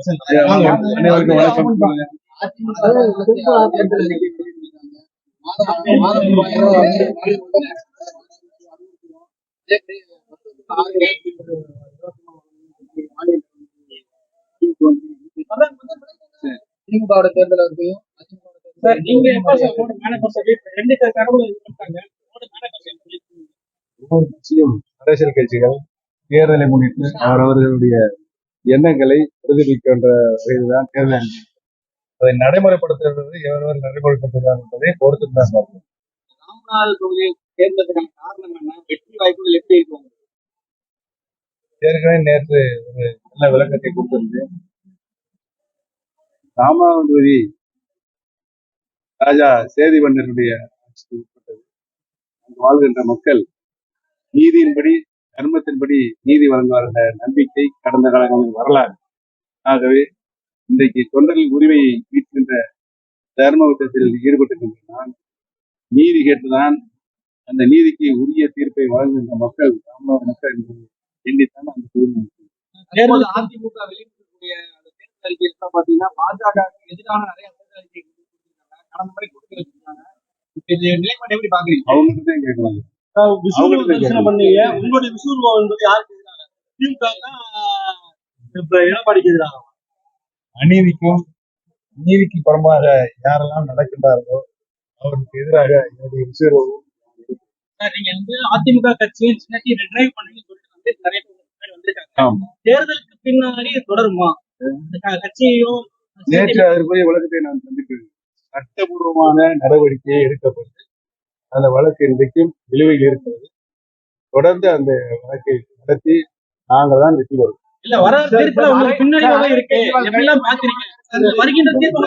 அனைவருக்கும் வணக்கம். திமுக தேர்தல் இருக்கு சார். நீங்க எப்ப சார் ஒவ்வொரு கட்சியும் அரசியல் கட்சிகள் தேர்தலை முன்னிட்டு அவரவர்களுடைய எண்ணங்களை பிரதிபலிக்கின்ற வகையில்தான் தேர்தல் அதை நடைமுறைப்படுத்துகிறது எவரவர் நடைமுறைப்படுத்துகிறார் என்பதை பொறுத்து தான் பார்க்கும். ராமநாதபுரம் தொகுதியை தேர்ந்தெடுக்கிறதுக்கான காரணம் என்ன? வெற்றி வாய்ப்புகள் எப்படி இருக்கும்? ஏற்கனவே நேற்று ஒரு நல்ல விளக்கத்தை கொடுத்திருந்தேன். ராமநாதபுரம் தொகுதி ராஜா சேதி மன்னனுடைய ஆட்சிக்கு உட்பட்டது. அங்கு வாழ்கின்ற மக்கள் நீதியின்படி தர்மத்தின்படி நீதி வழங்குவார் என்ற நம்பிக்கை கடந்த காலங்களில் வரலாறு. ஆகவே இன்றைக்கு தொண்டர்களின் உரிமையை மீட்கின்ற தர்ம யுத்தத்தில் ஈடுபட்டிருக்கின்றான். நீதி கேட்டுதான் அந்த நீதிக்கு உரிய தீர்ப்பை வழங்குகின்ற மக்கள் ராமநாத மக்கள் என்பது எண்ணித்தான் அந்த தேர்தல் அதிமுக வெளியிட்டிருக்கக்கூடிய அந்த தேர்தல் அறிக்கை பாத்தீங்கன்னா பாஜக எதிரான நிறைய தேர்தல் அறிக்கை கடந்த முறை கொடுத்து வச்சிருக்காங்க. இது நிலைப்பாடு எப்படி பாக்குறீங்க? அவங்ககிட்ட தான் கேட்கலாம். உங்களுடைய விசுவல் என்பது யாருக்கு எதிராக? திமுக எடப்பாடிக்கு எதிராக. அநீதிக்கும் நீதிக்கு புறமாக யாரெல்லாம் நடக்கின்றார்களோ அவருக்கு எதிராக என்னுடைய விசுவல். நீங்க அதிமுக கட்சியை சின்னத்தி டிரைவ் பண்ணி சொல்லிட்டு நிறைய பேர் வந்திருக்காங்க. தேர்தலுக்கு பின்னாடி தொடருமா கட்சியையும்? நேற்று அதற்குரிய வழக்கத்தை நான் சந்திக்கிறேன். சட்டபூர்வமான நடவடிக்கையை எடுக்கப்பட்டு அந்த வழக்கு இன்றைக்கும் நிலுவையில் இருக்கிறது. தொடர்ந்து அந்த வழக்கை நடத்தி நாங்கள் தான் வெற்றி பெறுவோம். இல்ல வர பின்னாடி இருக்கு எப்படிலாம் பாக்குறீங்க? வருகின்ற தீர்ப்பு